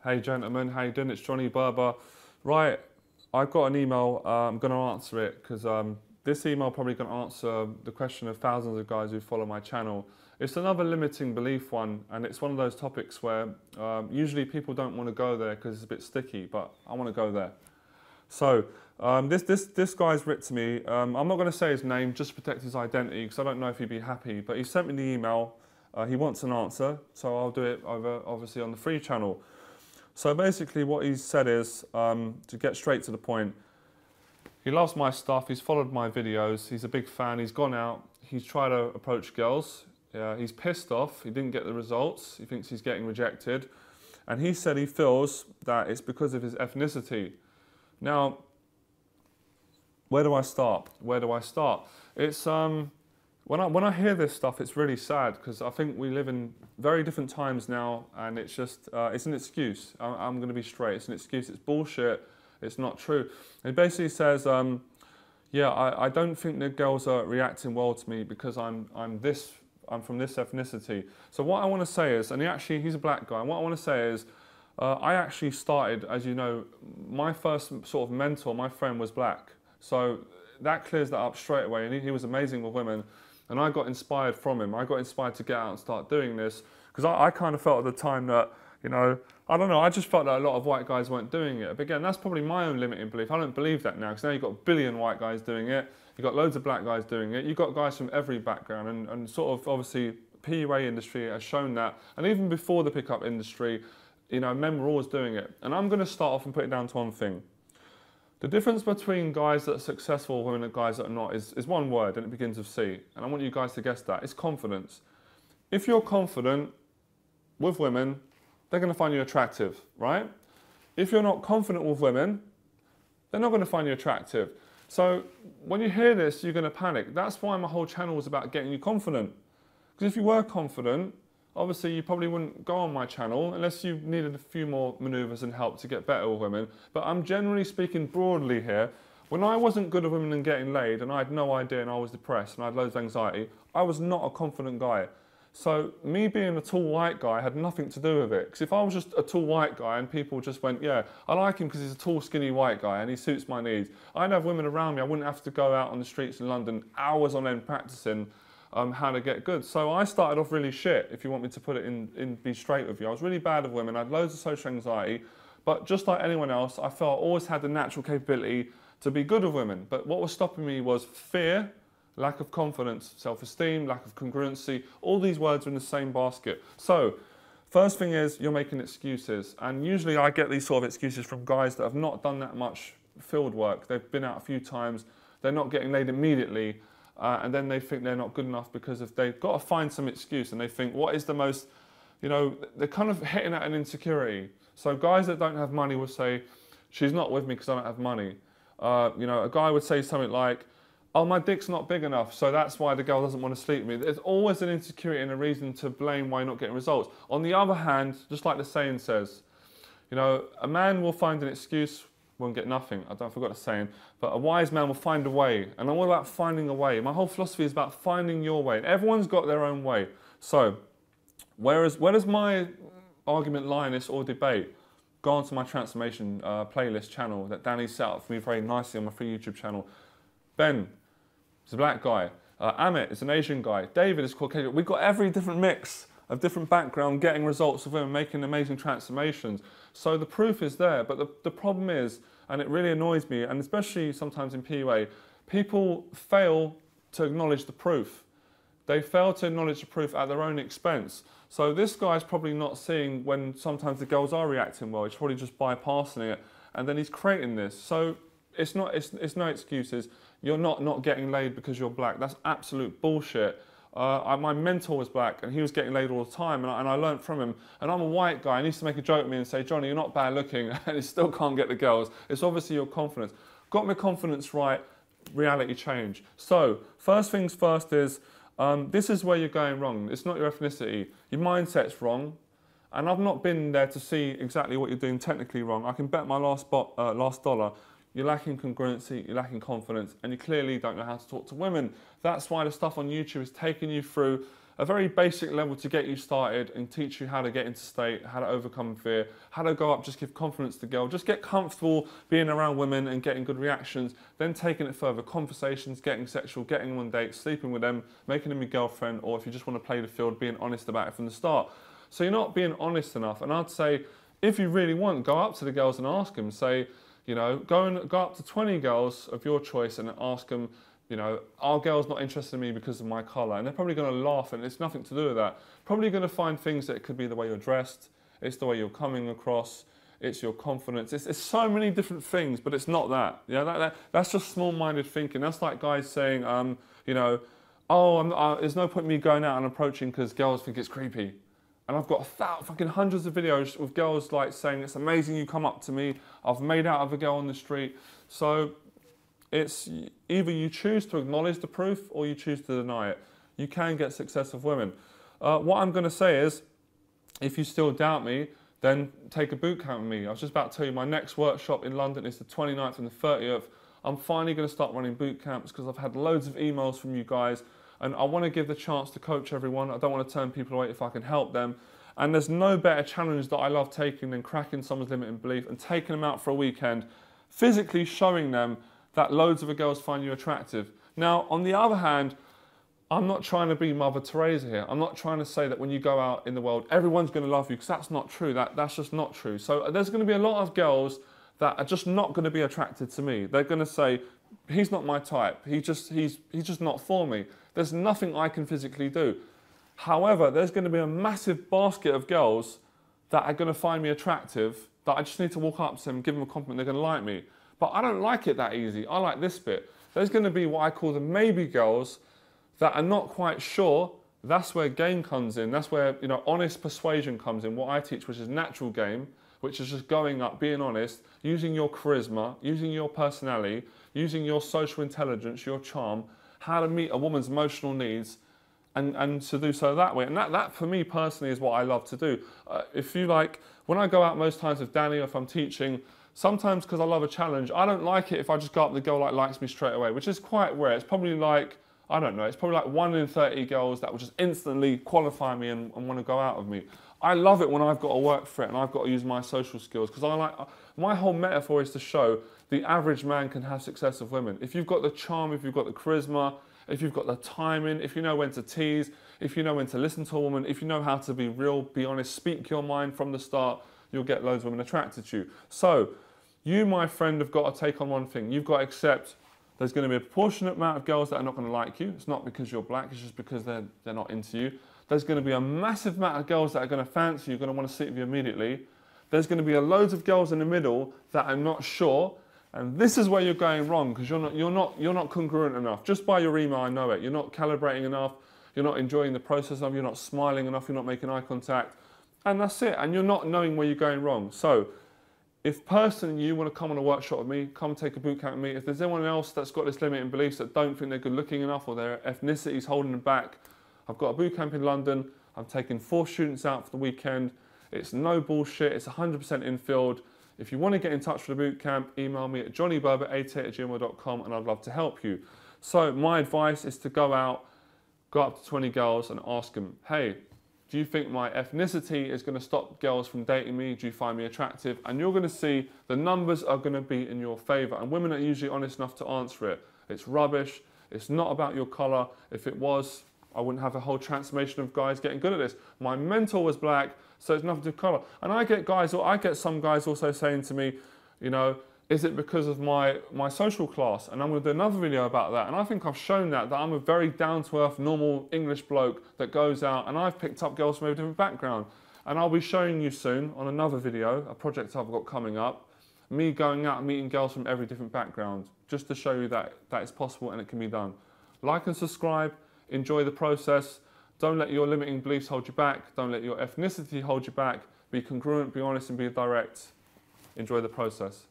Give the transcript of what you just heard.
Hey gentlemen, how you doing? It's Johnny Berba. Right, I've got an email. I'm going to answer it because this email probably going to answer the question of thousands of guys who follow my channel. It's another limiting belief one, and it's one of those topics where usually people don't want to go there because it's a bit sticky, but I want to go there. So this guy's written to me. I'm not going to say his name just to protect his identity because I don't know if he'd be happy, but he sent me the email. He wants an answer, so I'll do it over, obviously, on the free channel. So basically what he's said is, to get straight to the point, he loves my stuff, he's followed my videos, he's a big fan, he's gone out, he's tried to approach girls, he's pissed off, he didn't get the results, he thinks he's getting rejected, and he said he feels that it's because of his ethnicity. Now, where do I start? Where do I start? It's, when I hear this stuff, it's really sad because I think we live in very different times now, and it's just, it's an excuse. I'm going to be straight. It's an excuse. It's bullshit. It's not true. It basically says, yeah, I don't think the girls are reacting well to me because I'm from this ethnicity. So what I want to say is, and he's a black guy, and what I want to say is, I actually started, as you know, my first sort of mentor, my friend was black. So that clears that up straight away, and he was amazing with women. And I got inspired from him. I got inspired to get out and start doing this because I kind of felt at the time that, you know, I don't know, I just felt that a lot of white guys weren't doing it. But again, that's probably my own limiting belief. I don't believe that now because now you've got a billion white guys doing it. You've got loads of black guys doing it. You've got guys from every background and sort of obviously PUA industry has shown that. And even before the pickup industry, you know, men were always doing it. And I'm going to start off and put it down to one thing. The difference between guys that are successful, women and guys that are not is one word, and it begins with C. And I want you guys to guess that. It's confidence. If you're confident with women, they're going to find you attractive, right? If you're not confident with women, they're not going to find you attractive. So when you hear this, you're going to panic. That's why my whole channel was about getting you confident. Because if you were confident, obviously, you probably wouldn't go on my channel unless you needed a few more maneuvers and help to get better with women. But I'm generally speaking broadly here. When I wasn't good at women and getting laid and I had no idea and I was depressed and I had loads of anxiety, I was not a confident guy. So me being a tall white guy had nothing to do with it. Because if I was just a tall white guy and people just went, yeah, I like him because he's a tall, skinny white guy and he suits my needs, I'd have women around me. I wouldn't have to go out on the streets in London hours on end practicing how to get good. So I started off really shit, if you want me to put it be straight with you. I was really bad with women, I had loads of social anxiety, but just like anyone else, I felt I always had the natural capability to be good with women. But what was stopping me was fear, lack of confidence, self-esteem, lack of congruency. All these words are in the same basket. So, first thing is, you're making excuses. And usually I get these sort of excuses from guys that have not done that much field work. They've been out a few times, they're not getting laid immediately, and then they think they're not good enough because if they've got to find some excuse and they think, what is the most, you know, they're kind of hitting at an insecurity. So guys that don't have money will say, she's not with me because I don't have money. You know, a guy would say something like, oh, my dick's not big enough, so that's why the girl doesn't want to sleep with me. There's always an insecurity and a reason to blame why you're not getting results. On the other hand, just like the saying says, you know, a man will find an excuse, won't get nothing. I forgot the saying, but a wise man will find a way. And I'm all about finding a way. My whole philosophy is about finding your way. Everyone's got their own way. So, where does my argument lie in this or debate? Go on to my transformation playlist channel that Danny set up for me very nicely on my free YouTube channel. Ben is a black guy. Amit is an Asian guy. David is Caucasian. We've got every different mix of different background, getting results of women, making amazing transformations. So the proof is there, but the problem is, and it really annoys me, and especially sometimes in PUA, people fail to acknowledge the proof. They fail to acknowledge the proof at their own expense. So this guy's probably not seeing when sometimes the girls are reacting well, he's probably just bypassing it, and then he's creating this. So it's no excuses. You're not getting laid because you're black. That's absolute bullshit. My mentor was black and he was getting laid all the time and I learned from him. And I'm a white guy and he used to make a joke at me and say, Johnny, you're not bad looking and you still can't get the girls. It's obviously your confidence. Got my confidence right, reality change. So, first things first is, this is where you're going wrong. It's not your ethnicity. Your mindset's wrong. And I've not been there to see exactly what you're doing technically wrong. I can bet my last dollar. You're lacking congruency, you're lacking confidence, and you clearly don't know how to talk to women. That's why the stuff on YouTube is taking you through a very basic level to get you started and teach you how to get into state, how to overcome fear, how to go up, just give confidence to the girl, just get comfortable being around women and getting good reactions, then taking it further, conversations, getting sexual, getting them on dates, sleeping with them, making them your girlfriend, or if you just want to play the field, being honest about it from the start. So you're not being honest enough, and I'd say, if you really want, go up to the girls and ask them, say, you know, go up to 20 girls of your choice and ask them, you know, are girls not interested in me because of my colour? And they're probably going to laugh, and it's nothing to do with that. Probably going to find things that it could be the way you're dressed, it's the way you're coming across, it's your confidence. It's so many different things, but it's not that. Yeah, that's just small-minded thinking. That's like guys saying, you know, oh, there's no point in me going out and approaching because girls think it's creepy. And I've got fucking hundreds of videos with girls like saying, it's amazing you come up to me, I've made out of a girl on the street. So it's either you choose to acknowledge the proof or you choose to deny it. You can get success with women. What I'm going to say is, if you still doubt me, then take a boot camp with me. I was just about to tell you my next workshop in London is the 29th and the 30th. I'm finally going to start running boot camps because I've had loads of emails from you guys, and I want to give the chance to coach everyone. I don't want to turn people away if I can help them. And there's no better challenge that I love taking than cracking someone's limiting belief and taking them out for a weekend, physically showing them that loads of the girls find you attractive. Now, on the other hand, I'm not trying to be Mother Teresa here. I'm not trying to say that when you go out in the world, everyone's going to love you, because that's not true. That's just not true. So there's going to be a lot of girls that are just not going to be attracted to me. They're going to say, he's not my type. He's just not for me. There's nothing I can physically do. However, there's going to be a massive basket of girls that are going to find me attractive, that I just need to walk up to them, give them a compliment, they're going to like me. But I don't like it that easy. I like this bit. There's going to be what I call the maybe girls that are not quite sure. That's where game comes in. That's where, you know, honest persuasion comes in. What I teach, which is natural game, which is just going up, being honest, using your charisma, using your personality, using your social intelligence, your charm, how to meet a woman's emotional needs, and to do so that way. And that for me personally is what I love to do. If you like, when I go out most times with Danny, or if I'm teaching, sometimes because I love a challenge, I don't like it if I just go up and the girl like likes me straight away, which is quite rare. It's probably like, I don't know, it's probably like 1 in 30 girls that will just instantly qualify me and want to go out with me. I love it when I've got to work for it and I've got to use my social skills, because my whole metaphor is to show the average man can have success with women. If you've got the charm, if you've got the charisma, if you've got the timing, if you know when to tease, if you know when to listen to a woman, if you know how to be real, be honest, speak your mind from the start, you'll get loads of women attracted to you. So, you, my friend, have got to take on one thing. You've got to accept there's going to be a proportionate amount of girls that are not going to like you. It's not because you're black, it's just because they're not into you. There's going to be a massive amount of girls that are going to fancy you, going to want to sleep with you immediately. There's going to be loads of girls in the middle that are not sure. And this is where you're going wrong, because you're not congruent enough. Just by your email, I know it. You're not calibrating enough. You're not enjoying the process enough. You're not smiling enough. You're not making eye contact. And that's it. And you're not knowing where you're going wrong. So, if personally you want to come on a workshop with me, come take a boot camp with me. If there's anyone else that's got this limiting beliefs that don't think they're good looking enough, or their ethnicity is holding them back, I've got a boot camp in London. I'm taking 4 students out for the weekend. It's no bullshit. It's 100% in-field. If you want to get in touch with the boot camp, email me at johnnyberba88@gmail.com and I'd love to help you. So my advice is to go out, go up to 20 girls and ask them, hey, do you think my ethnicity is going to stop girls from dating me? Do you find me attractive? And you're going to see the numbers are going to be in your favour. And women are usually honest enough to answer it. It's rubbish. It's not about your colour. If it was, I wouldn't have a whole transformation of guys getting good at this. My mentor was black, so it's nothing to do with colour. And I get some guys also saying to me, you know, is it because of my social class? And I'm going to do another video about that. And I think I've shown that I'm a very down-to-earth, normal English bloke that goes out, and I've picked up girls from a different background. And I'll be showing you soon on another video, a project I've got coming up, me going out and meeting girls from every different background, just to show you that it's possible and it can be done. Like and subscribe, enjoy the process. Don't let your limiting beliefs hold you back. Don't let your ethnicity hold you back. Be congruent, be honest, and be direct. Enjoy the process.